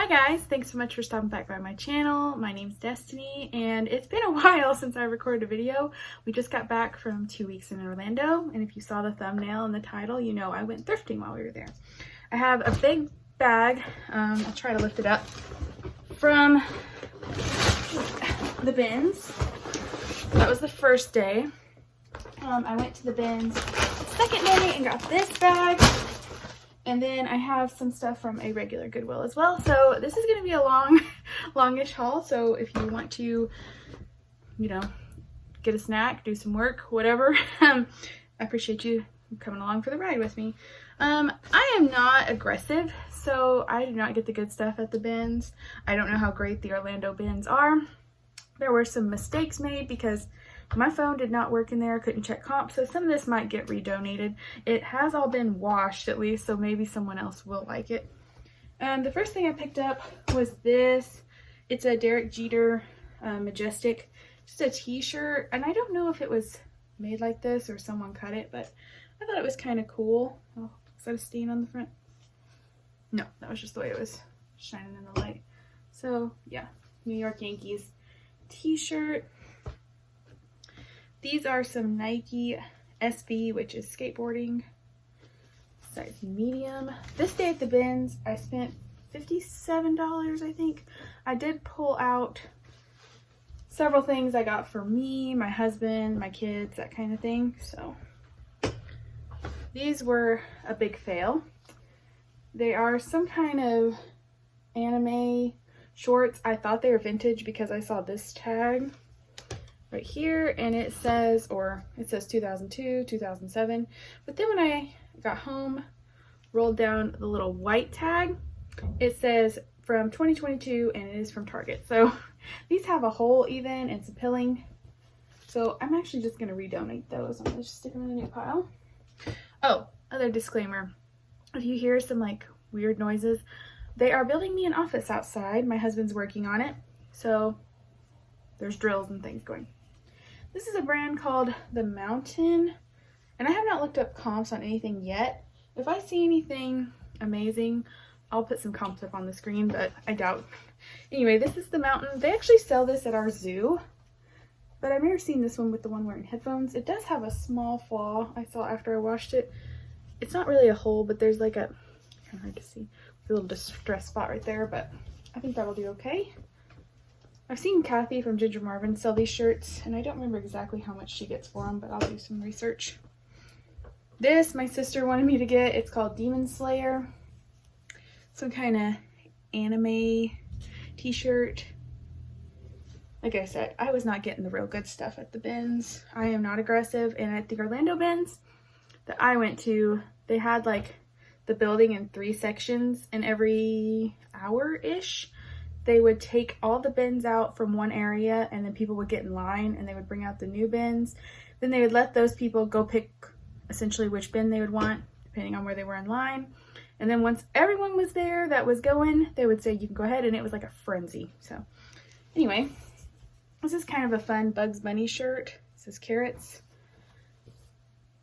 Hi guys, thanks so much for stopping back by my channel. My name's Destiny and it's been a while since I recorded a video. We just got back from 2 weeks in Orlando, and if you saw the thumbnail and the title, you know I went thrifting while we were there. I have a big bag, I'll try to lift it up, from the bins. That was the first day. I went to the bins second day and got this bag. And then I have some stuff from a regular Goodwill as well. So this is going to be a longish haul. So if you want to, you know, get a snack, do some work, whatever, I appreciate you coming along for the ride with me. I am not aggressive, so I do not get the good stuff at the bins. I don't know how great the Orlando bins are. There were some mistakes made because my phone did not work in there, couldn't check comp, so some of this might get redonated. It has all been washed at least, so maybe someone else will like it. The first thing I picked up was this. It's a Derek Jeter Majestic, just a t-shirt, and I don't know if it was made like this or someone cut it, but I thought it was kind of cool. Oh, is that a stain on the front? No, that was just the way it was shining in the light. So yeah, New York Yankees t-shirt. These are some Nike SB, which is skateboarding, size medium. This day at the bins, I spent $57, I think. I did pull out several things I got for me, my husband, my kids, that kind of thing. So these were a big fail. They are some kind of anime shorts. I thought they were vintage because I saw this tag right here, and it says 2002, 2007, but then when I got home, rolled down the little white tag, it says from 2022, and it is from Target. So these have a hole even, and it's pilling, so I'm actually just going to redonate those. I'm going to just stick them in a new pile. Oh, other disclaimer, if you hear some like weird noises, they are building me an office outside. My husband's working on it, so there's drills and things going. This is a brand called The Mountain, and I have not looked up comps on anything yet. If I see anything amazing, I'll put some comps up on the screen, but I doubt. Anyway, this is The Mountain. They actually sell this at our zoo, but I've never seen this one with the one wearing headphones. It does have a small flaw I saw after I washed it. It's not really a hole, but there's like a, kind of hard to see, a little distress spot right there, but I think that'll do okay. I've seen Kathy from Ginger Marvin sell these shirts, and I don't remember exactly how much she gets for them, but I'll do some research. This, my sister wanted me to get. It's called Demon Slayer. Some kind of anime t-shirt. Like I said, I was not getting the real good stuff at the bins. I am not aggressive, and at the Orlando bins that I went to, they had like the building in 3 sections, and every hour-ish, they would take all the bins out from one area, and then people would get in line and they would bring out the new bins. Then they would let those people go pick essentially which bin they would want, depending on where they were in line. And then once everyone was there that was going, they would say, you can go ahead, and it was like a frenzy. So anyway, this is kind of a fun Bugs Bunny shirt. It says carrots.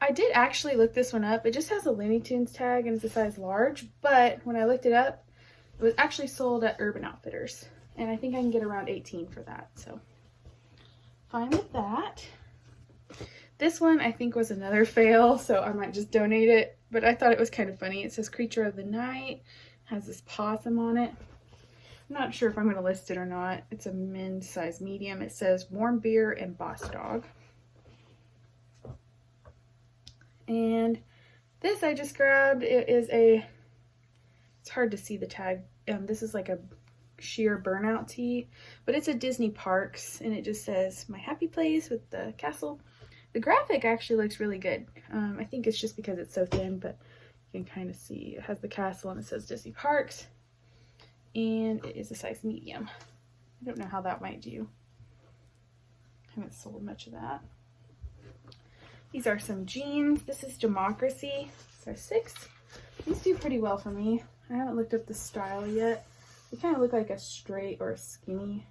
I did actually look this one up. It just has a Looney Tunes tag and it's a size large, but when I looked it up, it was actually sold at Urban Outfitters, and I think I can get around 18 for that, so fine with that. This one I think was another fail, so I might just donate it, but I thought it was kind of funny. It says Creature of the Night, has this possum on it. I'm not sure if I'm going to list it or not. It's a men's size medium. It says Warm Beer and Boss Dog. And this I just grabbed. It is it's hard to see the tag. This is like a sheer burnout tee, but it's a Disney Parks, and it just says My Happy Place with the castle. The graphic actually looks really good. I think it's just because it's so thin, but you can kind of see it has the castle and it says Disney Parks, and it is a size medium. I don't know how that might do. I haven't sold much of that. These are some jeans. This is Democracy, size 6. These do pretty well for me. I haven't looked up the style yet. They kind of look like a straight or a skinny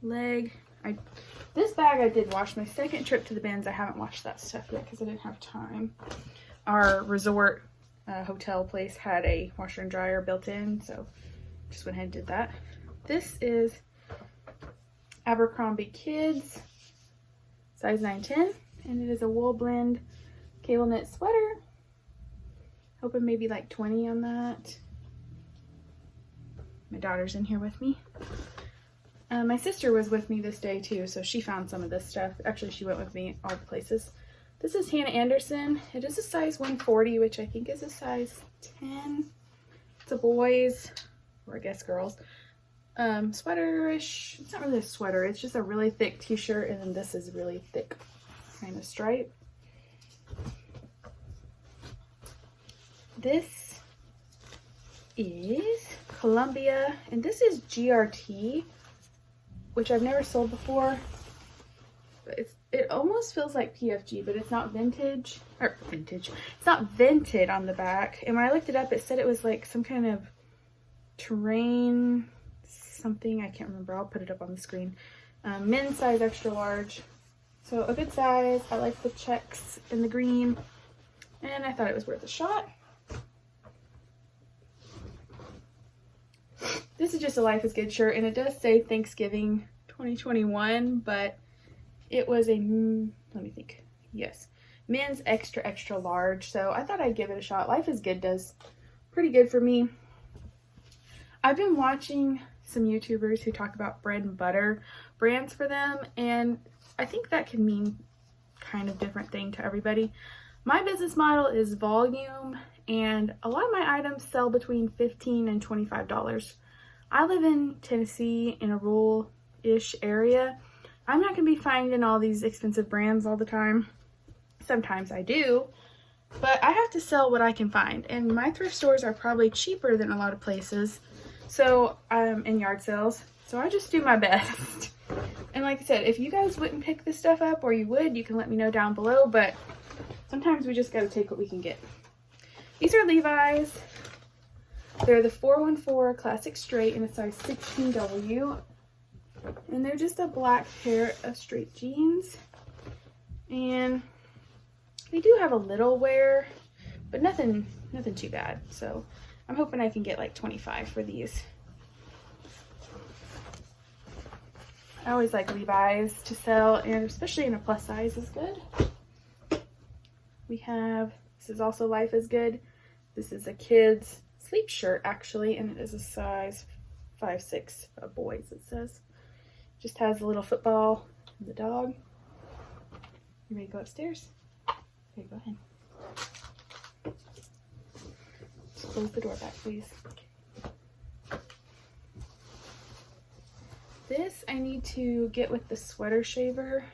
leg. This bag I did wash. My second trip to the bins, I haven't washed that stuff yet because I didn't have time. Our resort hotel place had a washer and dryer built in, so just went ahead and did that. This is Abercrombie Kids, size 9-10, and it is a wool blend cable knit sweater. Hoping maybe like 20 on that. My daughter's in here with me. My sister was with me this day too, so she found some of this stuff. Actually, she went with me all the places. This is Hannah Anderson. It is a size 140, which I think is a size 10. It's a boys, or I guess girls, sweaterish. It's not really a sweater. It's just a really thick t-shirt, and then this is really thick kind of stripe. This is Columbia, and this is GRT, which I've never sold before. But it almost feels like PFG, but it's not vintage, or vintage. It's not vented on the back. And when I looked it up, it said it was like some kind of terrain something. I can't remember. I'll put it up on the screen. Men's size extra large. So a good size. I like the checks in the green, and I thought it was worth a shot. This is just a Life is Good shirt, and it does say Thanksgiving 2021, but it was a, let me think, yes, men's extra large, so I thought I'd give it a shot. Life is Good does pretty good for me. I've been watching some YouTubers who talk about bread and butter brands for them, and I think that can mean kind of different thing to everybody. My business model is volume, and a lot of my items sell between $15 and $25. I live in Tennessee in a rural-ish area. I'm not going to be finding all these expensive brands all the time. Sometimes I do, but I have to sell what I can find. And my thrift stores are probably cheaper than a lot of places, so in yard sales. So I just do my best. And like I said, if you guys wouldn't pick this stuff up, or you would, you can let me know down below, but sometimes we just got to take what we can get. These are Levi's. They're the 414 Classic Straight in a size 16W. And they're just a black pair of straight jeans. And they do have a little wear, but nothing too bad. So I'm hoping I can get like 25 for these. I always like Levi's to sell, and especially in a plus size is good. We have, this is also Life is Good. This is a kid's sleep shirt actually, and it is a size 5'6" boys, it says. Just has a little football and the dog. You ready to go upstairs? Okay, go ahead. Just close the door back, please. This I need to get with the sweater shaver,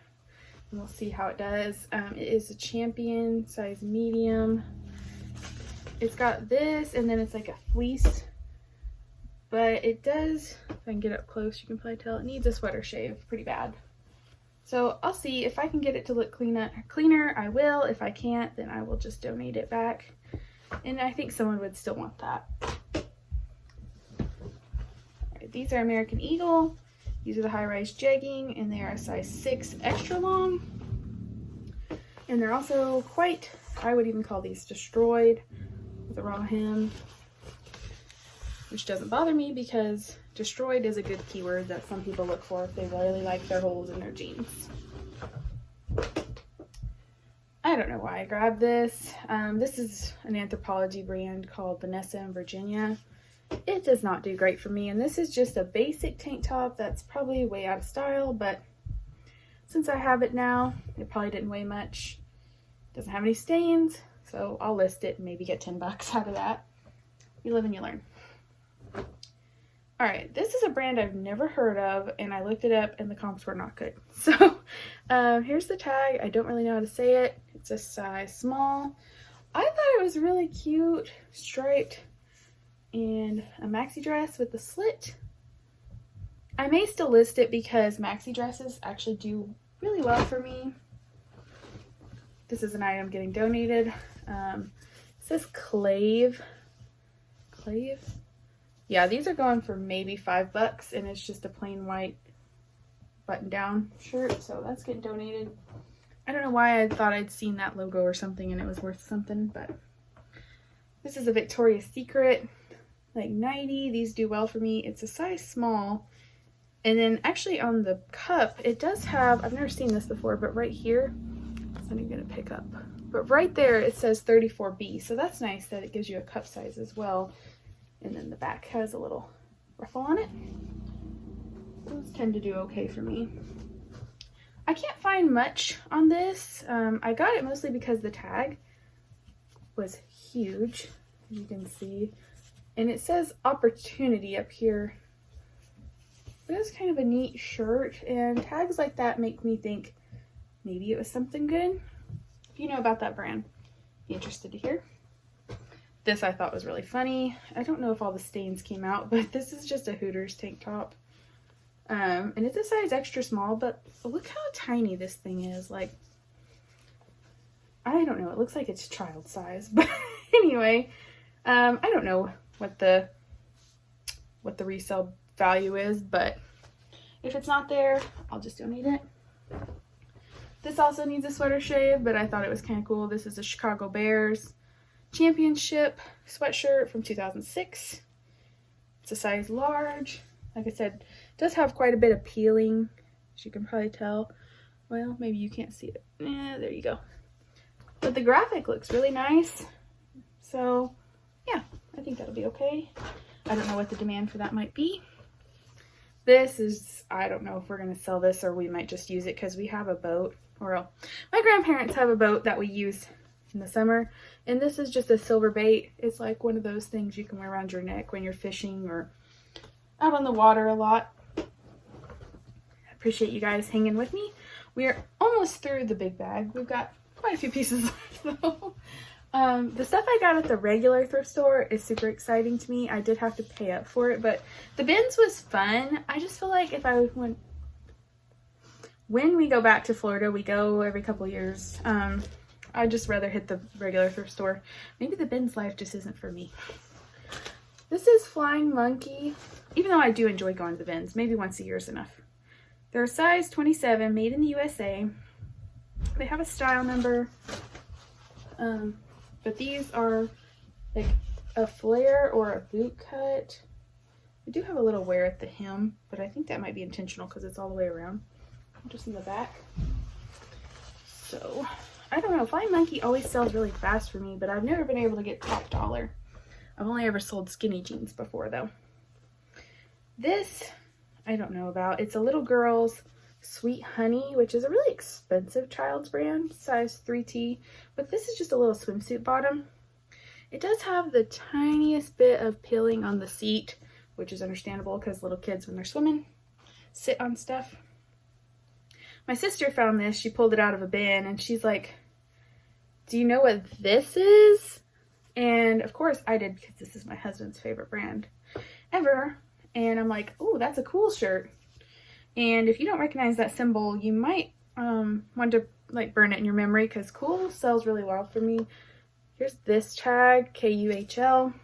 and we'll see how it does. It is a Champion size medium. It's got this, and then it's like a fleece, but it does, if I can get up close, you can probably tell it needs a sweater shave pretty bad. So I'll see if I can get it to look cleaner, I will. If I can't, then I will just donate it back. And I think someone would still want that. All right, these are American Eagle. These are the high-rise jegging, and they are a size 6 extra long. And they're also quite, I would even call these destroyed, with a raw hem, which doesn't bother me because destroyed is a good keyword that some people look for if they really like their holes in their jeans. I don't know why I grabbed this. This is an Anthropologie brand called Vanessa in Virginia. It does not do great for me, and this is just a basic tank top that's probably way out of style, but since I have it now, it probably didn't weigh much. Doesn't have any stains, so I'll list it and maybe get 10 bucks out of that. You live and you learn. All right, this is a brand I've never heard of, and I looked it up and the comps were not good. So here's the tag. I don't really know how to say it. It's a size small. I thought it was really cute, striped, and a maxi dress with a slit. I may still list it because maxi dresses actually do really well for me. This is an item getting donated. It says Clave. Clave? Yeah, these are going for maybe $5, and it's just a plain white button-down shirt, so that's getting donated. I don't know why I thought I'd seen that logo or something and it was worth something, but this is a Victoria's Secret like 90. These do well for me. It's a size small. And then actually on the cup, it does have, I've never seen this before, but right here, it's not even gonna pick up. But right there, it says 34B. So that's nice that it gives you a cup size as well. And then the back has a little ruffle on it. Those tend to do okay for me. I can't find much on this. I got it mostly because the tag was huge, as you can see. And it says opportunity up here. It was kind of a neat shirt, and tags like that make me think maybe it was something good. If you know about that brand, be interested to hear. This I thought was really funny. I don't know if all the stains came out, but this is just a Hooters tank top. And it's a size extra small, but look how tiny this thing is. Like, I don't know, it looks like it's child size, but anyway, I don't know what the resale value is, but if it's not there, I'll just donate it. This also needs a sweater shave, but I thought it was kind of cool. This is a Chicago Bears championship sweatshirt from 2006. It's a size large. Like I said, it does have quite a bit of peeling, as you can probably tell. Well, maybe you can't see it. Yeah, there you go. But the graphic looks really nice. So yeah, I think that'll be okay. I don't know what the demand for that might be. This is, I don't know if we're going to sell this or we might just use it because we have a boat. Or my grandparents have a boat that we use in the summer. And this is just a silver bait. It's like one of those things you can wear around your neck when you're fishing or out on the water a lot. I appreciate you guys hanging with me. We are almost through the big bag. We've got quite a few pieces left though. The stuff I got at the regular thrift store is super exciting to me. I did have to pay up for it, but the bins was fun. I just feel like if I went, when we go back to Florida, we go every couple years. I'd just rather hit the regular thrift store. Maybe the bins life just isn't for me. This is Flying Monkey. Even though I do enjoy going to the bins, maybe once a year is enough. They're a size 27, made in the USA. They have a style number. But these are like a flare or a boot cut. They do have a little wear at the hem, but I think that might be intentional because it's all the way around. Just in the back. So, I don't know. Flying Monkey always sells really fast for me, but I've never been able to get top dollar. I've only ever sold skinny jeans before, though. This, I don't know about. It's a little girl's Sweet Honey, which is a really expensive child's brand, size 3T, but this is just a little swimsuit bottom. It does have the tiniest bit of peeling on the seat, which is understandable because little kids, when they're swimming, sit on stuff. My sister found this. She pulled it out of a bin, and she's like, do you know what this is? And of course I did, because this is my husband's favorite brand ever. And I'm like, oh, that's a cool shirt. And if you don't recognize that symbol, you might want to like burn it in your memory because cool sells really well for me. Here's this tag, KUHL.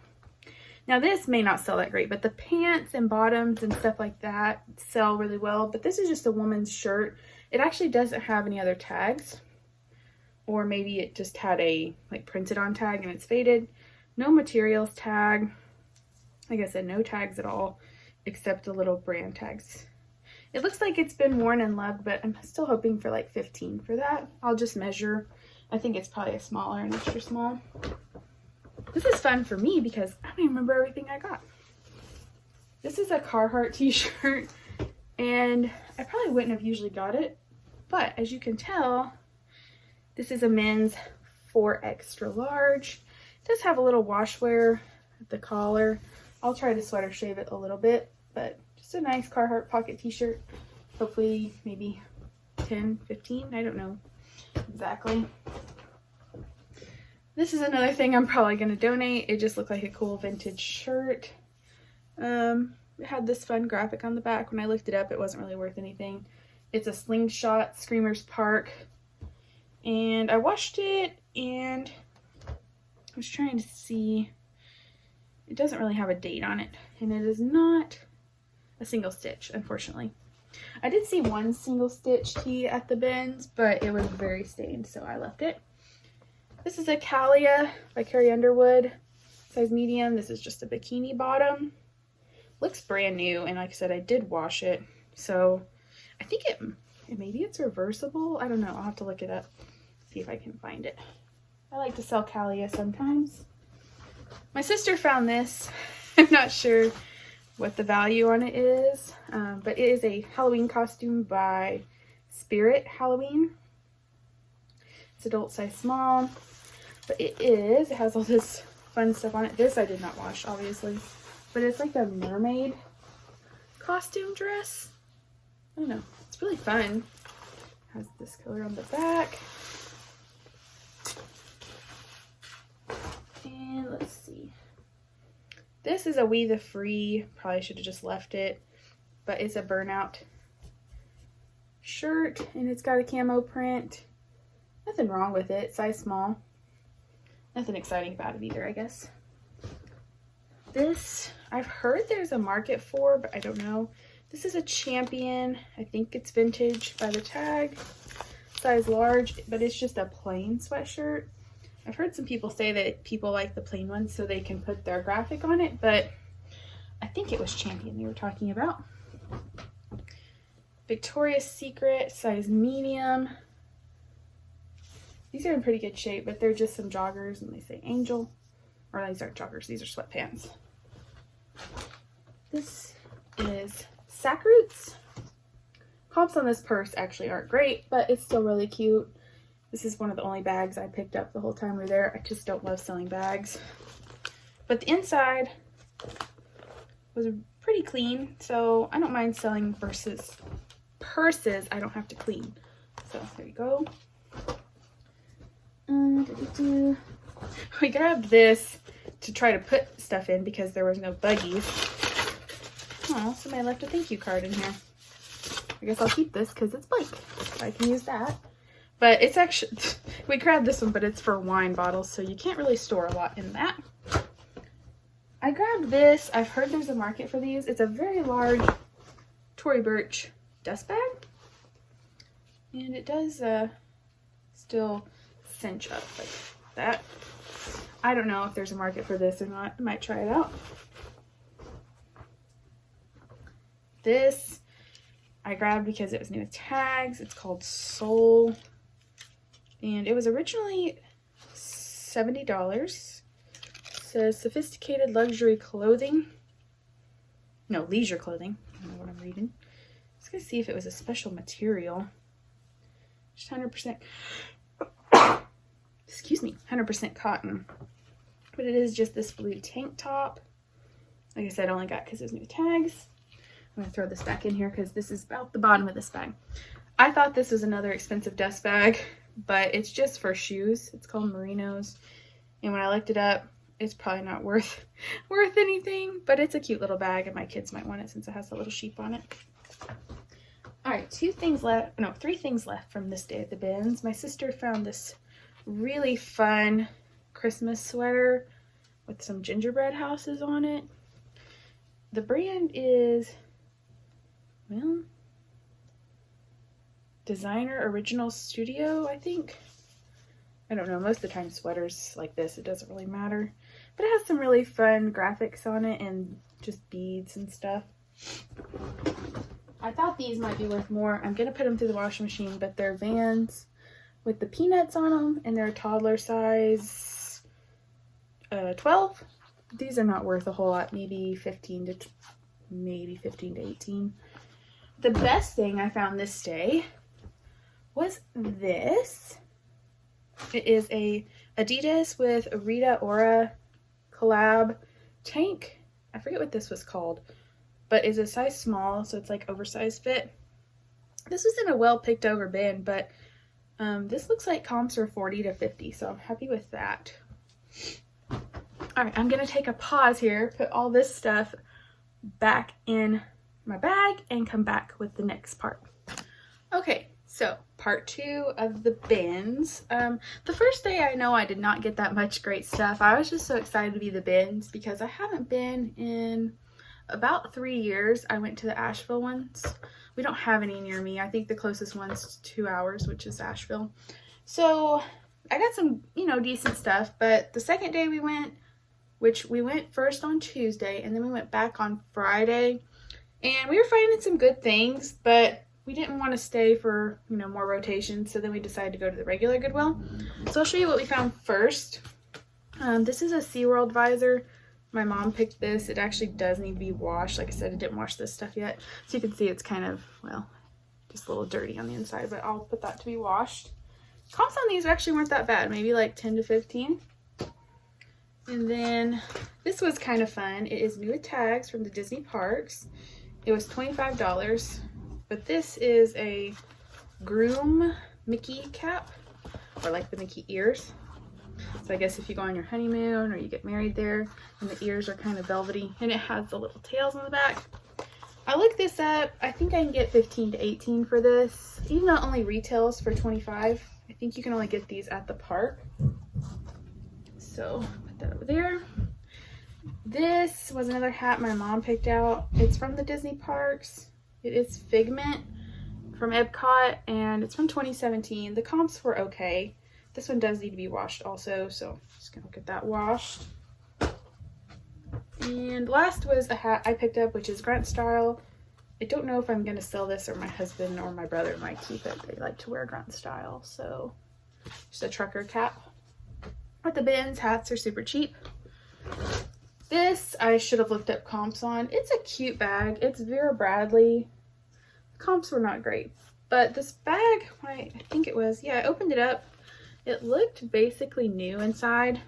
Now this may not sell that great, but the pants and bottoms and stuff like that sell really well. But this is just a woman's shirt. It actually doesn't have any other tags. Or maybe it just had a like printed on tag and it's faded. No materials tag. Like I said, no tags at all except the little brand tags. It looks like it's been worn and loved, but I'm still hoping for like 15 for that. I'll just measure. I think it's probably a smaller and extra small. This is fun for me because I don't even remember everything I got. This is a Carhartt t-shirt, and I probably wouldn't have usually got it, but as you can tell, this is a men's 4 extra large. It does have a little washwear at the collar. I'll try to sweater shave it a little bit, but just a nice Carhartt pocket t-shirt. Hopefully maybe 10, 15, I don't know exactly. This is another thing I'm probably going to donate. It just looked like a cool vintage shirt. It had this fun graphic on the back. When I looked it up, it wasn't really worth anything. It's a Slingshot Screamers Park. And I washed it, and I was trying to see. It doesn't really have a date on it, and it is not a single stitch, unfortunately. I did see one single stitch tee at the bins, but it was very stained, so I left it. This is a Calia by Carrie Underwood. size medium. This is just a bikini bottom. Looks brand new, and like I said, I did wash it, so I think maybe it's reversible. I don't know. I'll have to look it up, see if I can find it. I like to sell Calia sometimes. My sister found this. I'm not sure what the value on it is, but it is a Halloween costume by Spirit Halloween. It's adult size small, but it has all this fun stuff on it. This I did not wash, obviously, but it's like a mermaid costume dress. I don't know, it's really fun. Has this color on the back. And let's see. This is a We the Free. Probably should have just left it, but it's a burnout shirt, and it's got a camo print. Nothing wrong with it. Size small. Nothing exciting about it either, I guess. This, I've heard there's a market for, but I don't know. This is a Champion. I think it's vintage by the tag. Size large, but it's just a plain sweatshirt. I've heard some people say that people like the plain ones so they can put their graphic on it, but I think it was Champion they were talking about. Victoria's Secret, size medium. These are in pretty good shape, but they're just some joggers, and they say Angel. Or these aren't joggers, these are sweatpants. This is Sackroots. Comps on this purse actually aren't great, but it's still really cute. This is one of the only bags I picked up the whole time we were there. I just don't love selling bags. But the inside was pretty clean, so I don't mind selling purses I don't have to clean. So there you go. We grabbed this to try to put stuff in because there was no buggies. Oh, somebody left a thank you card in here. I guess I'll keep this because it's blank. I can use that. But it's actually, we grabbed this one, but it's for wine bottles, so you can't really store a lot in that. I grabbed this. I've heard there's a market for these. It's a very large Tory Burch dust bag. And it does still cinch up like that. I don't know if there's a market for this or not. I might try it out. This I grabbed because it was new with tags. It's called Soul. And it was originally $70. It says sophisticated luxury clothing. No, leisure clothing. I don't know what I'm reading. I was going to see if it was a special material. Just 100%. Excuse me, 100% cotton. But it is just this blue tank top. Like I said, I only got because it was new tags. I'm going to throw this back in here because this is about the bottom of this bag. I thought this was another expensive dust bag, but it's just for shoes. It's called Merinos. And when I looked it up, it's probably not worth anything, but it's a cute little bag and my kids might want it since it has a little sheep on it. All right, 3 things left from this day at the bins. My sister found this really fun Christmas sweater with some gingerbread houses on it. The brand is, well, Designer Original Studio, I think. I don't know, most of the time sweaters like this, it doesn't really matter. But it has some really fun graphics on it and just beads and stuff. I thought these might be worth more. I'm going to put them through the washing machine, but they're Vans with the peanuts on them, and they're a toddler size 12. These are not worth a whole lot, maybe 15 to 18. The best thing I found this day was this. It is a Adidas with a Rita Ora collab tank. I forget what this was called, but it's a size small, so it's like oversized fit. This was in a well picked over bin, but this looks like comps are 40 to 50, so I'm happy with that. All right, I'm gonna take a pause here, put all this stuff back in my bag, and come back with the next part. Okay, so part 2 of the bins. The first day I know I did not get that much great stuff. I was just so excited to be the bins because I haven't been in about 3 years. I went to the Asheville ones. We don't have any near me. I think the closest one's 2 hours, which is Asheville. So I got some, decent stuff, but the second day we went, which we went first on Tuesday and then we went back on Friday. And we were finding some good things, but we didn't want to stay for, you know, more rotations. So then we decided to go to the regular Goodwill. So I'll show you what we found first. This is a SeaWorld visor. My mom picked this. It actually does need to be washed. Like I said, I didn't wash this stuff yet. So you can see it's kind of, well, just a little dirty on the inside, but I'll put that to be washed. Comps on these actually weren't that bad. Maybe like 10 to 15. And then this was kind of fun. It is new with tags from the Disney parks. It was $25, but this is a groom Mickey cap, or like the Mickey ears. So I guess if you go on your honeymoon or you get married there, and the ears are kind of velvety, and it has the little tails on the back. I looked this up. I think I can get 15 to 18 for this, even though it only retails for 25. I think you can only get these at the park. So put that over there. This was another hat my mom picked out. It's from the Disney parks. It is Figment from Epcot, and it's from 2017. The comps were okay. This one does need to be washed also, so I'm just gonna get that washed. And last was a hat I picked up, which is Grunt style. I don't know if I'm gonna sell this, or my husband or my brother might keep it. They like to wear Grunt style, so just a trucker cap. At the bins, hats are super cheap. This I should have looked up comps on. It's a cute bag. It's Vera Bradley. Comps were not great, but this bag, I think it was, yeah, I opened it up. It looked basically new inside.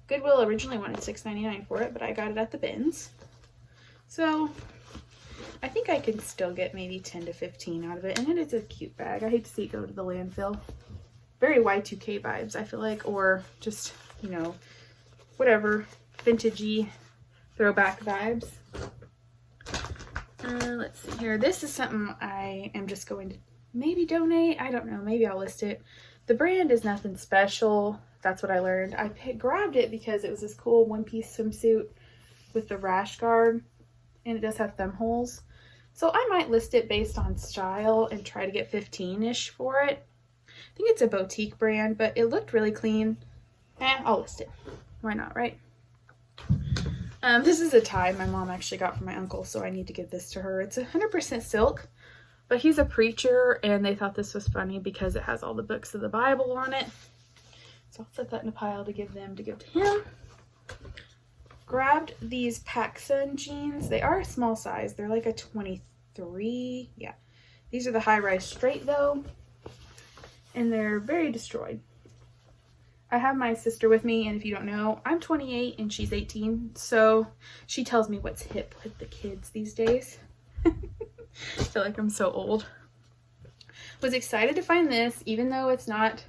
Goodwill originally wanted $6.99 for it, but I got it at the bins. So I think I can still get maybe 10 to 15 out of it, and it is a cute bag. I hate to see it go to the landfill. Very Y2K vibes, I feel like, or just, you know, whatever, vintagey throwback vibes. Let's see here. This is something I am just going to maybe donate. I don't know. Maybe I'll list it. The brand is nothing special. That's what I learned. I grabbed it because it was this cool one-piece swimsuit with the rash guard, and it does have thumb holes. So I might list it based on style and try to get 15-ish for it. I think it's a boutique brand, but it looked really clean. I'll list it. Why not, right? This is a tie my mom actually got from my uncle, so I need to give this to her. It's 100% silk, but he's a preacher, and they thought this was funny because it has all the books of the Bible on it. So I'll set that in a pile to give them to give to him. Grabbed these PacSun jeans. They are a small size. They're like a 23. Yeah. These are the high-rise straight, though, and they're very destroyed. I have my sister with me, and if you don't know, I'm 28 and she's 18, so she tells me what's hip with the kids these days. I feel like I'm so old. Was excited to find this, even though it's not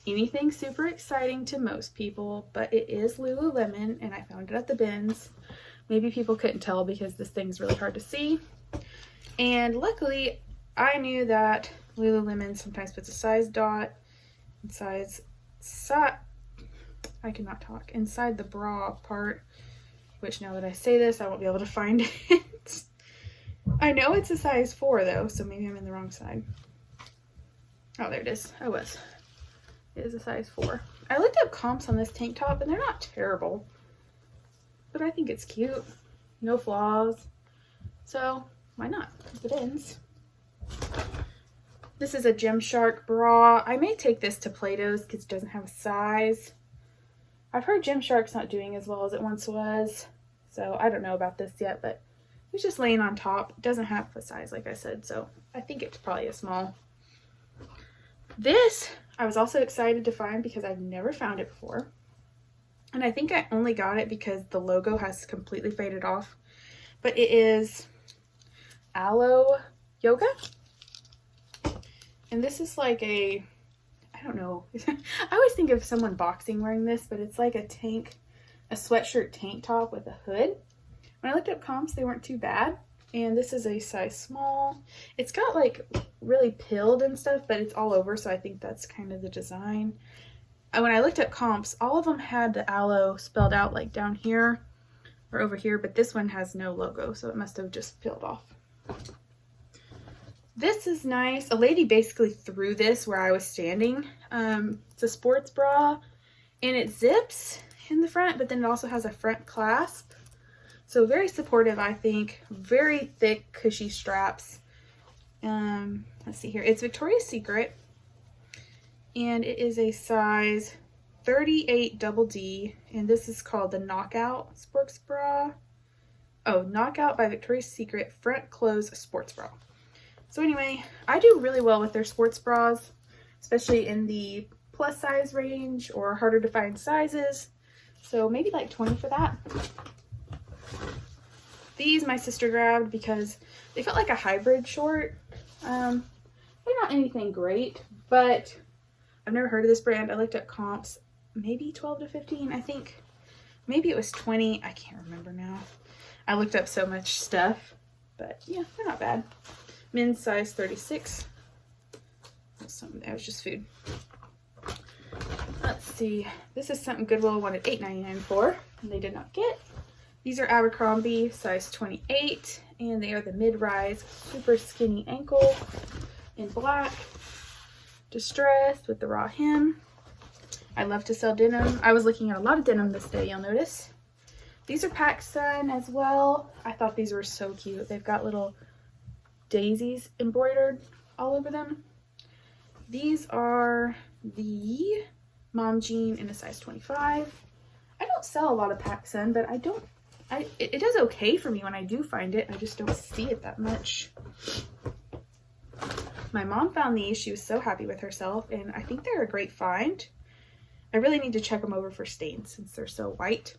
anything super exciting to most people, but it is Lululemon, and I found it at the bins. Maybe people couldn't tell because this thing's really hard to see. And luckily, I knew that Lululemon sometimes puts a size dot and I cannot talk, inside the bra part, which now that I say this, I won't be able to find it. I know it's a size 4 though, so maybe I'm in the wrong side. Oh, there it is. I was. It is a size 4. I looked up comps on this tank top, and they're not terrible, but I think it's cute. No flaws. So why not? If it ends. This is a Gymshark bra. I may take this to Plato's because it doesn't have a size. I've heard Gymshark's not doing as well as it once was, so I don't know about this yet, but it was just laying on top. It doesn't have a size, like I said, so I think it's probably a small. This I was also excited to find because I've never found it before, and I think I only got it because the logo has completely faded off, but it is Aloe Yoga. And this is like a, I don't know, I always think of someone boxing wearing this, but it's like a sweatshirt tank top with a hood. When I looked up comps, they weren't too bad. And this is a size small. It's got like really pilled and stuff, but it's all over, so I think that's kind of the design. And when I looked up comps, all of them had the aloe spelled out like down here or over here, but this one has no logo, so it must have just peeled off. This is nice. A lady basically threw this where I was standing. It's a sports bra, and it zips, in the front, but then it also has a front clasp. So very supportive, I think. Very thick, cushy straps. Let's see here. It's Victoria's Secret, and it is a size 38 double D, and this is called the Knockout Sports Bra. Oh, Knockout by Victoria's Secret Front Close Sports Bra. So anyway, I do really well with their sports bras, especially in the plus size range or harder to find sizes. So maybe like 20 for that. These my sister grabbed because they felt like a hybrid short. They're not anything great, but I've never heard of this brand. I looked at comps, maybe 12 to 15, I think. Maybe it was 20. I can't remember now. I looked up so much stuff, but yeah, they're not bad. Men's size 36. That was just food. Let's see. This is something Goodwill wanted $8.99 for, and they did not get. These are Abercrombie, size 28, and they are the mid-rise super skinny ankle in black, distressed with the raw hem. I love to sell denim. I was looking at a lot of denim this day, you'll notice. These are PacSun as well. I thought these were so cute. They've got little daisies embroidered all over them. These are the mom jean in a size 25. I don't sell a lot of PacSun, but it does okay for me when I do find it. I just don't see it that much. My mom found these. She was so happy with herself, and I think they're a great find. I really need to check them over for stains since they're so white.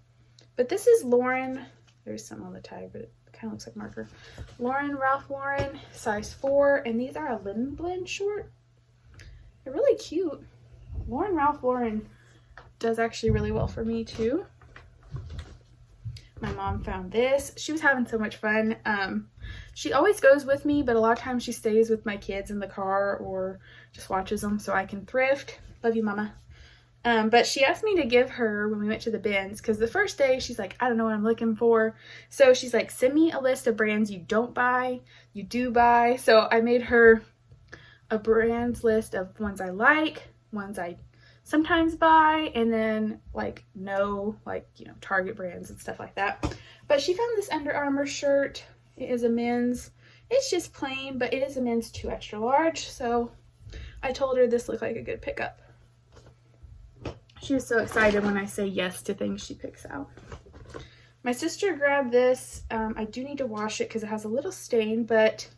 But this is Lauren. There's something on the tag, but it kind of looks like marker. Ralph Lauren, size 4, and these are a linen blend short. They're really cute. Ralph Lauren does actually really well for me too. My mom found this. She was having so much fun. She always goes with me, but a lot of times she stays with my kids in the car or just watches them so I can thrift. Love you, Mama. But she asked me to give her when we went to the bins, because the first day she's like, I don't know what I'm looking for. So she's like, send me a list of brands you don't buy, you do buy. So I made her a brands list of ones I like, ones I sometimes buy, and then like Target brands and stuff like that. But she found this Under Armour shirt. It is a men's. It's just plain, but it is a men's 2 extra large. So I told her this looked like a good pickup. She was so excited when I say yes to things she picks out. My sister grabbed this. I do need to wash it because it has a little stain, but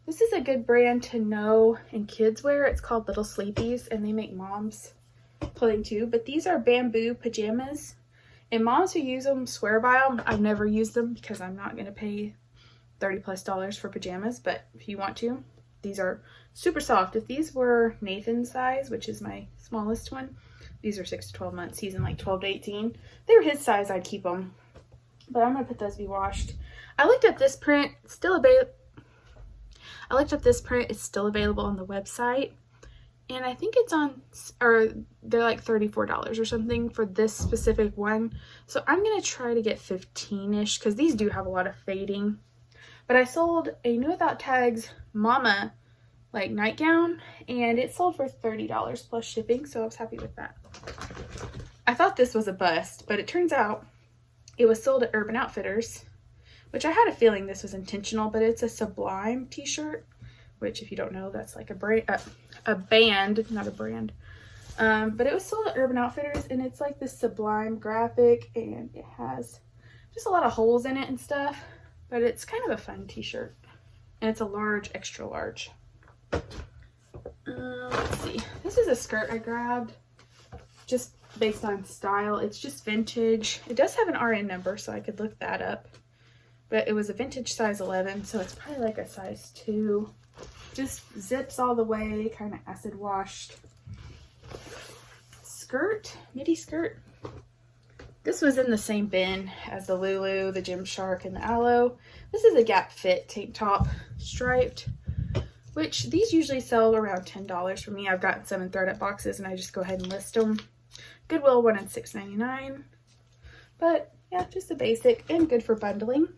this is a good brand to know in kids wear. It's called Little Sleepies, and they make moms clothing too. But these are bamboo pajamas, and moms who use them swear by them. I've never used them because I'm not going to pay $30+ for pajamas, but if you want to, these are super soft. If these were Nathan's size, which is my smallest one, these are 6 to 12 months. He's in like 12 to 18. If they were his size, I'd keep them. But I'm going to put those to be washed. I looked at this print. It's still available on the website. And I think it's on, or they're like $34 or something for this specific one. So I'm going to try to get 15-ish because these do have a lot of fading. But I sold a new without tags mama like nightgown, and it sold for $30 plus shipping, so I was happy with that. I thought this was a bust, but it turns out it was sold at Urban Outfitters, which I had a feeling this was intentional, but it's a Sublime t-shirt, which if you don't know, that's like a band, not a brand. But it was sold at Urban Outfitters, and it's like this Sublime graphic, and it has just a lot of holes in it and stuff, but it's kind of a fun t-shirt, and it's a large, extra large. Let's see. This is a skirt I grabbed just based on style. It's just vintage. It does have an RN number, so I could look that up. But it was a vintage size 11, so it's probably like a size 2. Just zips all the way, kind of acid washed. Skirt, midi skirt. This was in the same bin as the Lulu, the Gymshark, and the Aloe. This is a Gap Fit tank top, striped, which these usually sell around $10 for me. I've gotten some in throw-up boxes, and I just go ahead and list them. Goodwill wanted $6.99, but yeah, just a basic and good for bundling.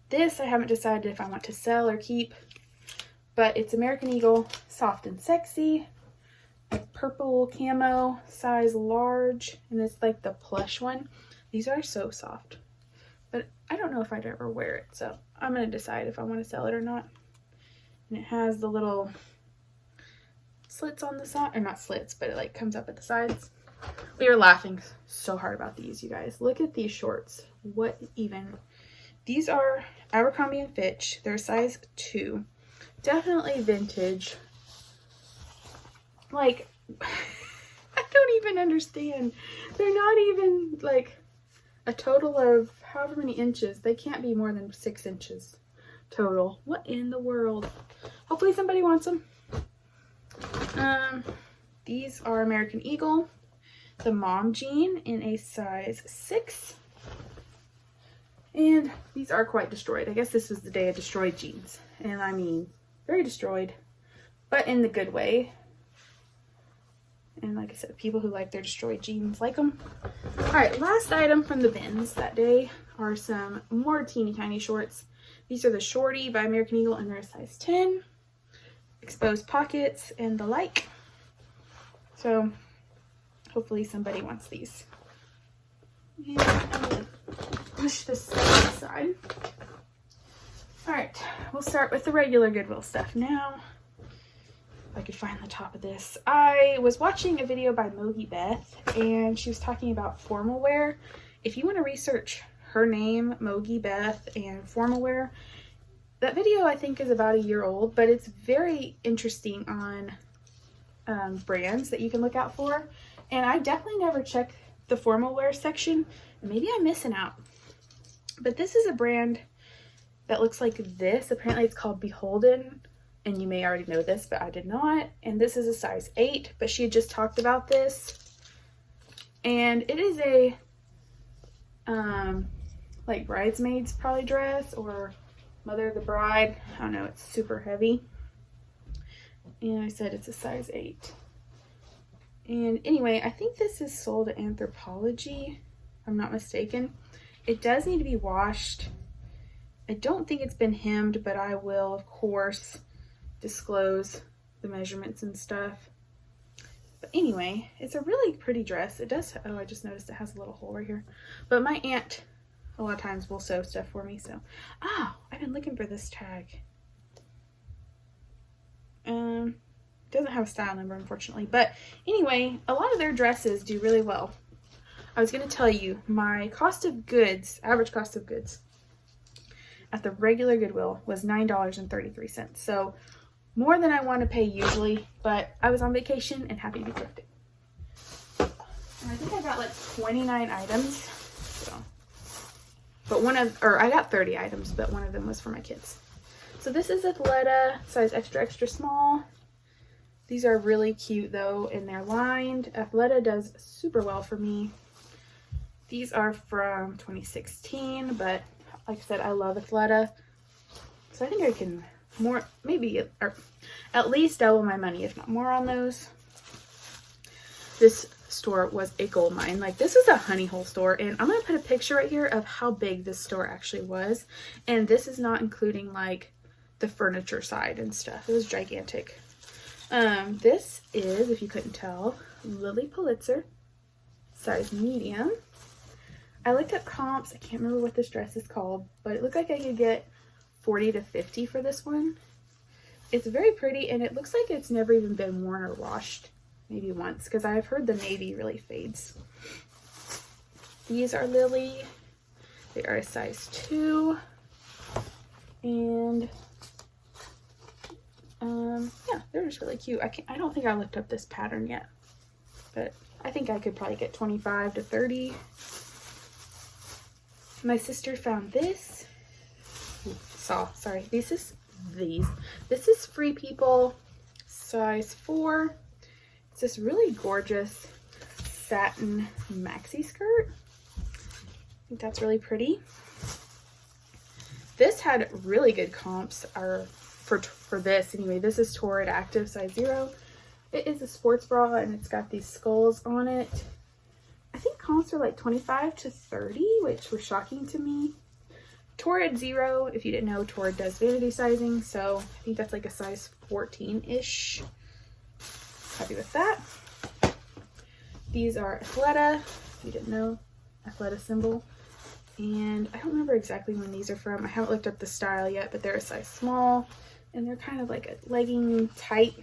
This I haven't decided if I want to sell or keep, but it's American Eagle, soft and sexy. a purple camo, size large, and it's like the plush one. These are so soft, but I don't know if I'd ever wear it, so I'm gonna decide if I want to sell it or not. And it has the little slits on the side, or not slits, but it like comes up at the sides. We were laughing so hard about these, you guys. Look at these shorts. What even? These are Abercrombie and Fitch. They're size 2. Definitely vintage. Like, I don't even understand. They're not even like a total of however many inches. They can't be more than 6 inches total. What in the world? Hopefully somebody wants them. These are American Eagle, the mom jean in a size 6. And these are quite destroyed. I guess this was the day of destroyed jeans. And I mean, very destroyed, but in the good way. And like I said, people who like their destroyed jeans like them. All right, last item from the bins that day are some more teeny tiny shorts. These are the Shorty by American Eagle, and they're a size 10. Exposed pockets and the like. So hopefully somebody wants these. And I'm gonna push this aside. All right, we'll start with the regular Goodwill stuff now. If I could find the top of this. I was watching a video by Mogi Beth, and she was talking about formal wear. If you want to research her name, Mogi Beth, and formal wear, that video I think is about a year old, but it's very interesting on brands that you can look out for. And I definitely never checked the formal wear section. Maybe I'm missing out. But this is a brand that looks like this. Apparently it's called Beholden. And you may already know this, but I did not. And this is a size 8, but she had just talked about this. And it is a, like bridesmaid's probably dress, or mother of the bride. I don't know, it's super heavy. And I said it's a size 8. And anyway, I think this is sold at Anthropologie, if I'm not mistaken. It does need to be washed. I don't think it's been hemmed, but I will, of course, disclose the measurements and stuff. But anyway, it's a really pretty dress. It does, oh, I just noticed it has a little hole right here. But my aunt a lot of times will sew stuff for me, so. Oh, I've been looking for this tag. Doesn't have a style number, unfortunately. But anyway, a lot of their dresses do really well. I was going to tell you, my cost of goods, average cost of goods, at the regular Goodwill was $9.33. So more than I want to pay usually, but I was on vacation and happy to be thrifting. And I think I got like 29 items. So, but I got 30 items, but one of them was for my kids. So this is Athleta, size extra, extra small. These are really cute though, and they're lined. Athleta does super well for me. These are from 2016, but like I said, I love Athleta. So I think I can maybe or at least double my money, if not more, on those. This store was a gold mine. Like, this is a honey hole store, and I'm gonna put a picture right here of how big this store actually was. And this is not including like the furniture side and stuff. It was gigantic. This is, if you couldn't tell, Lilly Pulitzer, size medium. I looked up comps. I can't remember what this dress is called, but it looked like I could get 40 to 50 for this one. It's very pretty, and it looks like it's never even been worn or washed, maybe once, because I've heard the navy really fades. These are Lilly. They are a size 2, and yeah, they're just really cute. I don't think I looked up this pattern yet, but I think I could probably get 25 to 30. My sister found this. This is Free People, size 4. It's this really gorgeous satin maxi skirt. I think that's really pretty. This had really good comps for this anyway. This is Torrid Active, size 0. It is a sports bra, and it's got these skulls on it. I think comps are like 25 to 30, which was shocking to me. Torrid 0, if you didn't know, Torrid does vanity sizing, so I think that's like a size 14-ish. Happy with that. These are Athleta, if you didn't know, Athleta symbol. And I don't remember exactly when these are from. I haven't looked up the style yet, but they're a size small. And they're kind of like a legging tight,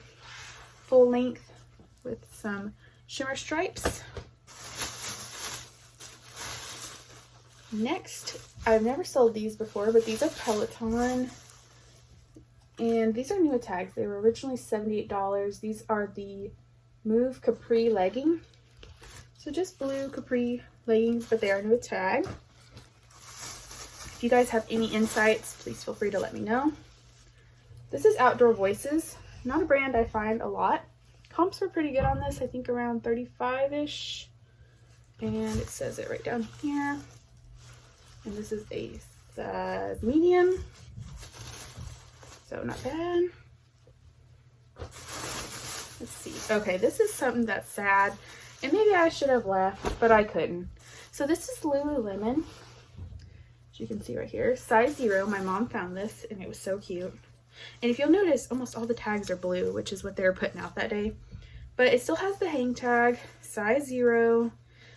full length with some shimmer stripes. Next, I've never sold these before, but these are Peloton. And these are new tags. They were originally $78. These are the Move Capri legging. So just blue capri leggings, but they are new tag. If you guys have any insights, please feel free to let me know. This is Outdoor Voices. Not a brand I find a lot. Comps were pretty good on this. I think around 35-ish. And it says it right down here. And this is a size medium. So not bad. Let's see. Okay, this is something that's sad. And maybe I should have left, but I couldn't. So this is Lululemon. As you can see right here. Size 0. My mom found this and it was so cute. And if you'll notice, almost all the tags are blue, which is what they were putting out that day. But it still has the hang tag. Size 0.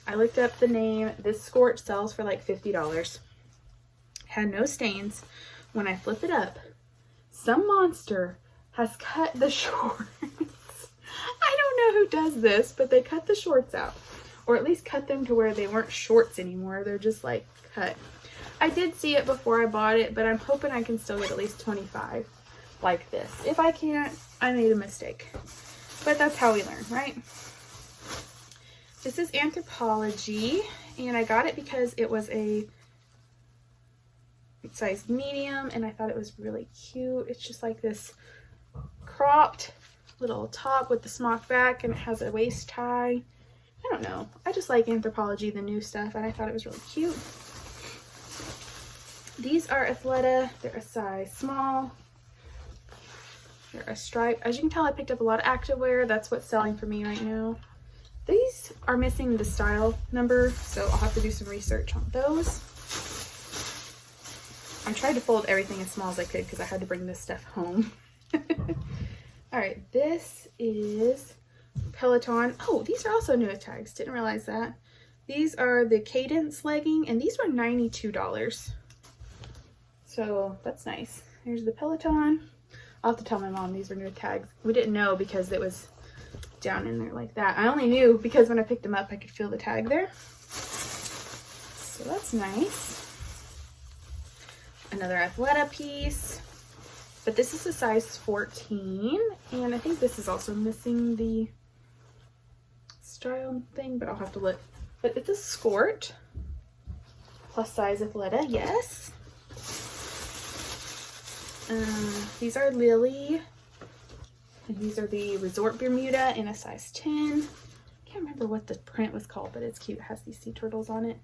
I looked up the name. This skirt sells for like $50. Had no stains. When I flip it up, some monster has cut the shorts. I don't know who does this, but they cut the shorts out. Or at least cut them to where they weren't shorts anymore. They're just like cut. I did see it before I bought it, but I'm hoping I can still get at least 25 like this. If I can't, I made a mistake. But that's how we learn, right? This is Anthropology, and I got it because it was a size medium, and I thought it was really cute. It's just like this cropped little top with the smock back, and it has a waist tie. I don't know. I just like Anthropology, the new stuff, and I thought it was really cute. These are Athleta. They're a size small. They're a stripe. As you can tell, I picked up a lot of activewear. That's what's selling for me right now. These are missing the style number, so I'll have to do some research on those. I tried to fold everything as small as I could because I had to bring this stuff home. All right, this is Peloton. Oh, these are also new tags. Didn't realize that. These are the Cadence legging, and these were $92. So that's nice. Here's the Peloton. I'll have to tell my mom these were new tags. We didn't know because it was down in there like that. I only knew because when I picked them up, I could feel the tag there. So that's nice. Another Athleta piece. But this is a size 14, and I think this is also missing the style thing, but I'll have to look. But it's a skirt, plus size Athleta, yes. These are Lilly, and these are the Resort Bermuda in a size 10. Can't remember what the print was called, but it's cute. It has these sea turtles on it.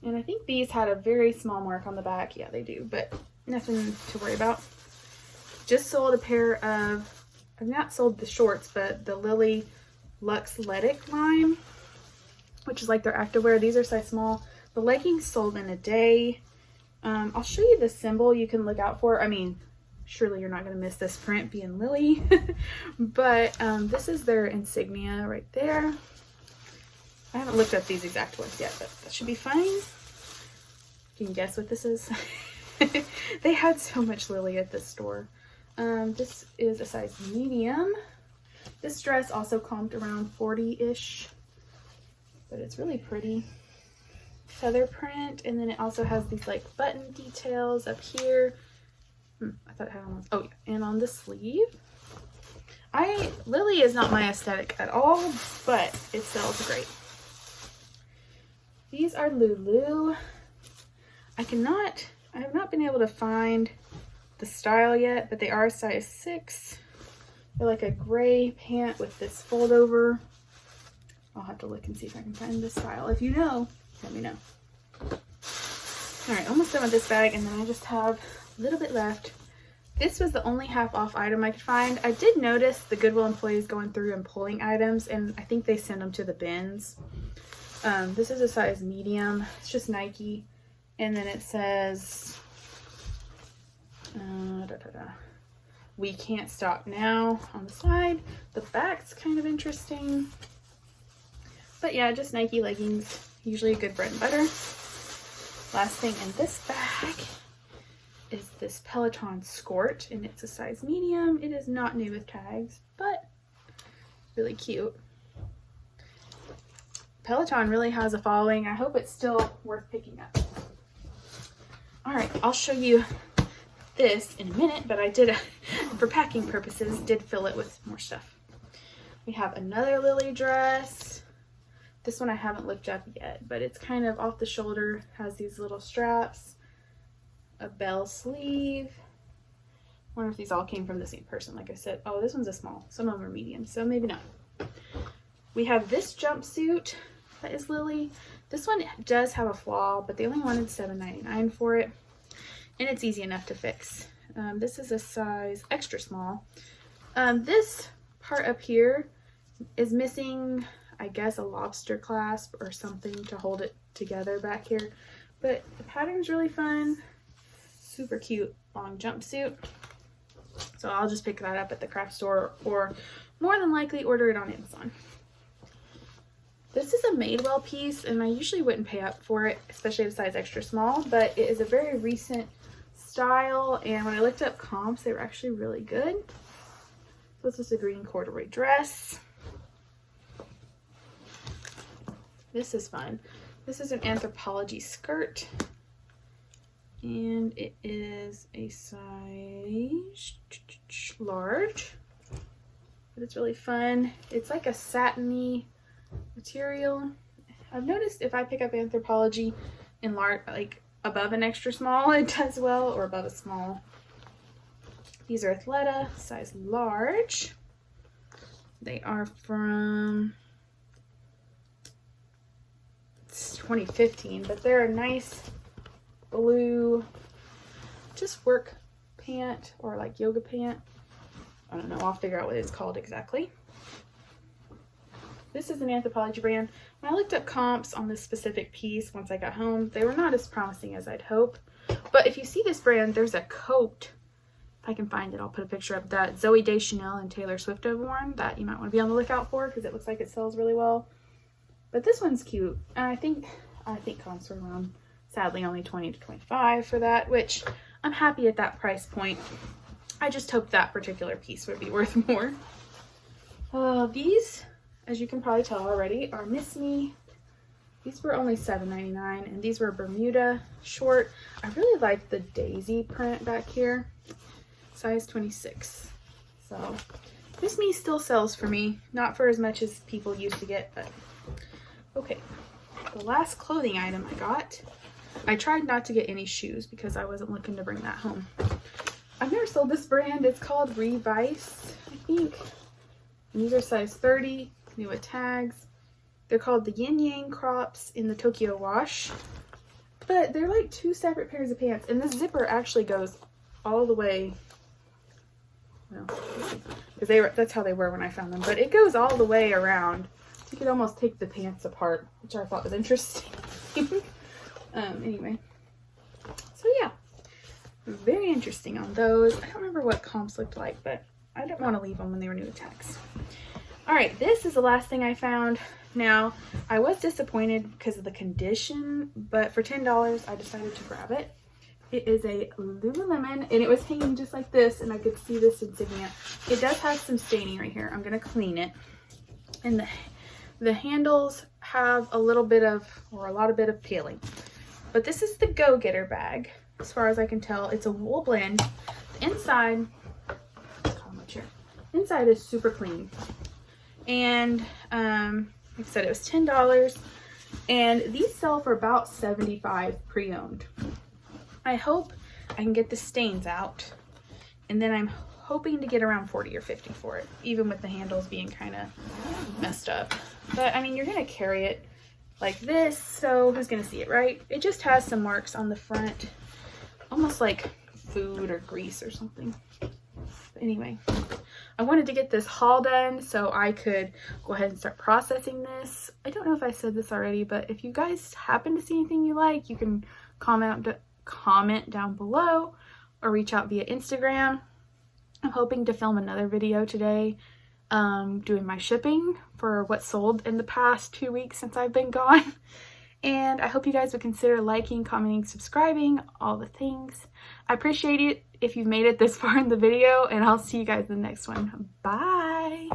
And I think these had a very small mark on the back. Yeah, they do, but nothing to worry about. Just sold a pair of, I've not sold the shorts, but the Lilly Luxe Letic line, which is like their activewear. These are size small. The leggings sold in a day. I'll show you the symbol you can look out for. I mean, surely you're not going to miss this print being Lilly. But this is their insignia right there. I haven't looked up these exact ones yet, but that should be fine. You can guess what this is. They had so much Lilly at this store. This is a size medium. This dress also comped around 40-ish, but it's really pretty. Feather print, and then it also has these like button details up here. I thought it had on, oh yeah, and on the sleeve. Lilly is not my aesthetic at all, but it sells great. These are Lulu. I have not been able to find the style yet, but they are a size 6. They're like a gray pant with this fold over. I'll have to look and see if I can find this style. If you know, let me know. All right, almost done with this bag, and then I just have a little bit left. This was the only half off item I could find. I did notice the Goodwill employees going through and pulling items, and I think they send them to the bins. This is a size medium. It's just Nike, and then it says We Can't Stop Now on the side. The back's kind of interesting. But yeah, just Nike leggings, usually a good bread and butter. Last thing in this bag is this Peloton skirt, and it's a size medium. It is not new with tags, but really cute. Peloton really has a following. I hope it's still worth picking up. All right, I'll show you this in a minute, but I did, for packing purposes, did fill it with more stuff. We have another Lilly dress. This one I haven't looked up yet, but it's kind of off the shoulder, has these little straps, a bell sleeve. I wonder if these all came from the same person. Like I said, oh, this one's a small. Some of them are medium, so maybe not. We have this jumpsuit that is Lilly. This one does have a flaw, but they only wanted $7.99 for it, and it's easy enough to fix. This is a size extra small. This part up here is missing, I guess, a lobster clasp or something to hold it together back here, but the pattern's really fun. Super cute long jumpsuit. So I'll just pick that up at the craft store, or more than likely order it on Amazon. This is a Madewell piece, and I usually wouldn't pay up for it, especially at a size extra small, but it is a very recent style, and when I looked up comps, they were actually really good. So this is a green corduroy dress. This is fun. This is an Anthropologie skirt, and it is a size large, but it's really fun. It's like a satiny material. I've noticed if I pick up Anthropologie in large, like above an extra small, it does well, or above a small. These are Athleta, size large. They are from 2015, but they're a nice blue, just work pant, or like yoga pant. I don't know, I'll figure out what it's called exactly. This is an Anthropologie brand. When I looked up comps on this specific piece once I got home, they were not as promising as I'd hope. But if you see this brand, there's a coat, if I can find it, I'll put a picture up, that Zooey Deschanel and Taylor Swift have worn that you might want to be on the lookout for, because it looks like it sells really well. But this one's cute, and I think comps are around, sadly, only 20 to 25 for that, which I'm happy at that price point. I just hoped that particular piece would be worth more. These, as you can probably tell already, are Miss Me. These were only $7.99, and these were Bermuda short. I really like the daisy print back here, size 26. So Miss Me still sells for me, not for as much as people used to get, but okay. The last clothing item I got, I tried not to get any shoes because I wasn't looking to bring that home. I've never sold this brand. It's called Revice, I think. And these are size 30, new with tags. They're called the Yin Yang crops in the Tokyo wash, but they're like two separate pairs of pants, and this zipper actually goes all the way, well, because that's how they were when I found them, but it goes all the way around. You could almost take the pants apart, which I thought was interesting. Anyway, so yeah, very interesting on those. I don't remember what comps looked like, but I didn't want to leave them when they were new with tags. All right, this is the last thing I found. Now, I was disappointed because of the condition, but for $10, I decided to grab it. It is a Lululemon, and it was hanging just like this, and I could see this insignia. It does have some staining right here. I'm going to clean it. And the handles have a little bit of, or a lot of bit of peeling. But this is the Go-Getter bag, as far as I can tell. It's a wool blend. The inside, inside is super clean. And like I said, it was $10, and these sell for about $75 pre-owned. I hope I can get the stains out, and then I'm hoping to get around $40 or $50 for it, even with the handles being kind of messed up. But I mean, you're gonna carry it like this, so who's gonna see it, right? It just has some marks on the front, almost like food or grease or something. But anyway, I wanted to get this haul done so I could go ahead and start processing this. I don't know if I said this already, but if you guys happen to see anything you like, you can comment down below or reach out via Instagram. I'm hoping to film another video today doing my shipping for what sold in the past 2 weeks since I've been gone. And I hope you guys would consider liking, commenting, subscribing, all the things. I appreciate it if you've made it this far in the video, and I'll see you guys in the next one. Bye!